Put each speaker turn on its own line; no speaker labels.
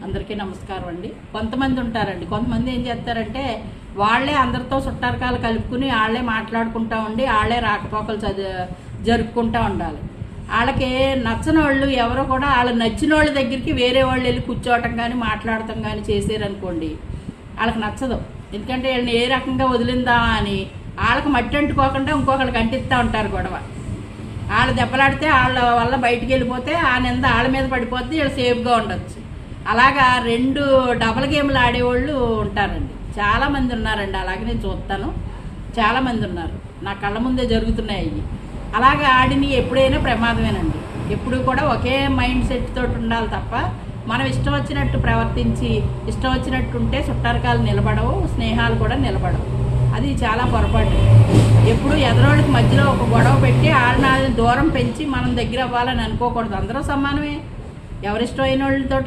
అందరికీ నమస్కారం అండి. కొంతమంది ఉంటారండి, కొంతమంది ఏం చేస్తారంటే వాళ్ళే అందరితో చుట్టారకాలు కలుపుకుని వాళ్ళే మాట్లాడుకుంటూ ఉండి వాళ్ళే రాకపోకలు జరుపుకుంటూ ఉండాలి. వాళ్ళకి నచ్చని వాళ్ళు ఎవరో కూడా వాళ్ళకి నచ్చిన వాళ్ళ దగ్గరికి వేరే వాళ్ళు వెళ్ళి కూర్చోవటం కానీ మాట్లాడటం కానీ చేసారనుకోండి, వాళ్ళకి నచ్చదు. ఎందుకంటే వీళ్ళని ఏ రకంగా వదిలిందా అని వాళ్ళకి మట్టి అంటుకోకుండా ఇంకొకళ్ళకి అంటిస్తూ ఉంటారు గొడవ. వాళ్ళు దెబ్బలాడితే వాళ్ళ వల్ల బయటికి వెళ్ళిపోతే ఆ నింద వాళ్ళ మీద పడిపోతే వీళ్ళు సేఫ్గా ఉండొచ్చు. అలాగా రెండు డబల్ గేమ్లు ఆడేవాళ్ళు ఉంటారండి, చాలామంది ఉన్నారండి. అలాగే నేను చూస్తాను, చాలామంది ఉన్నారు, నా కళ్ళ ముందే జరుగుతున్నాయి అవి. అలాగే ఆడిని ఎప్పుడైనా ప్రమాదమేనండి. ఎప్పుడు కూడా ఒకే మైండ్ సెట్ తోటి ఉండాలి తప్ప మనం ఇష్టం వచ్చినట్టు ప్రవర్తించి ఇష్టం వచ్చినట్టు ఉంటే చుట్టారకాలు నిలబడవు, స్నేహాలు కూడా నిలబడవు. అది చాలా పొరపాటు. ఎప్పుడు ఎదరోళ్ళకి మధ్యలో ఒక గొడవ పెట్టి వాళ్ళని దూరం పెంచి మనం దగ్గర అవ్వాలని అనుకోకూడదు. అందరూ సమానమే, ఎవరిష్టమైన వాళ్ళతో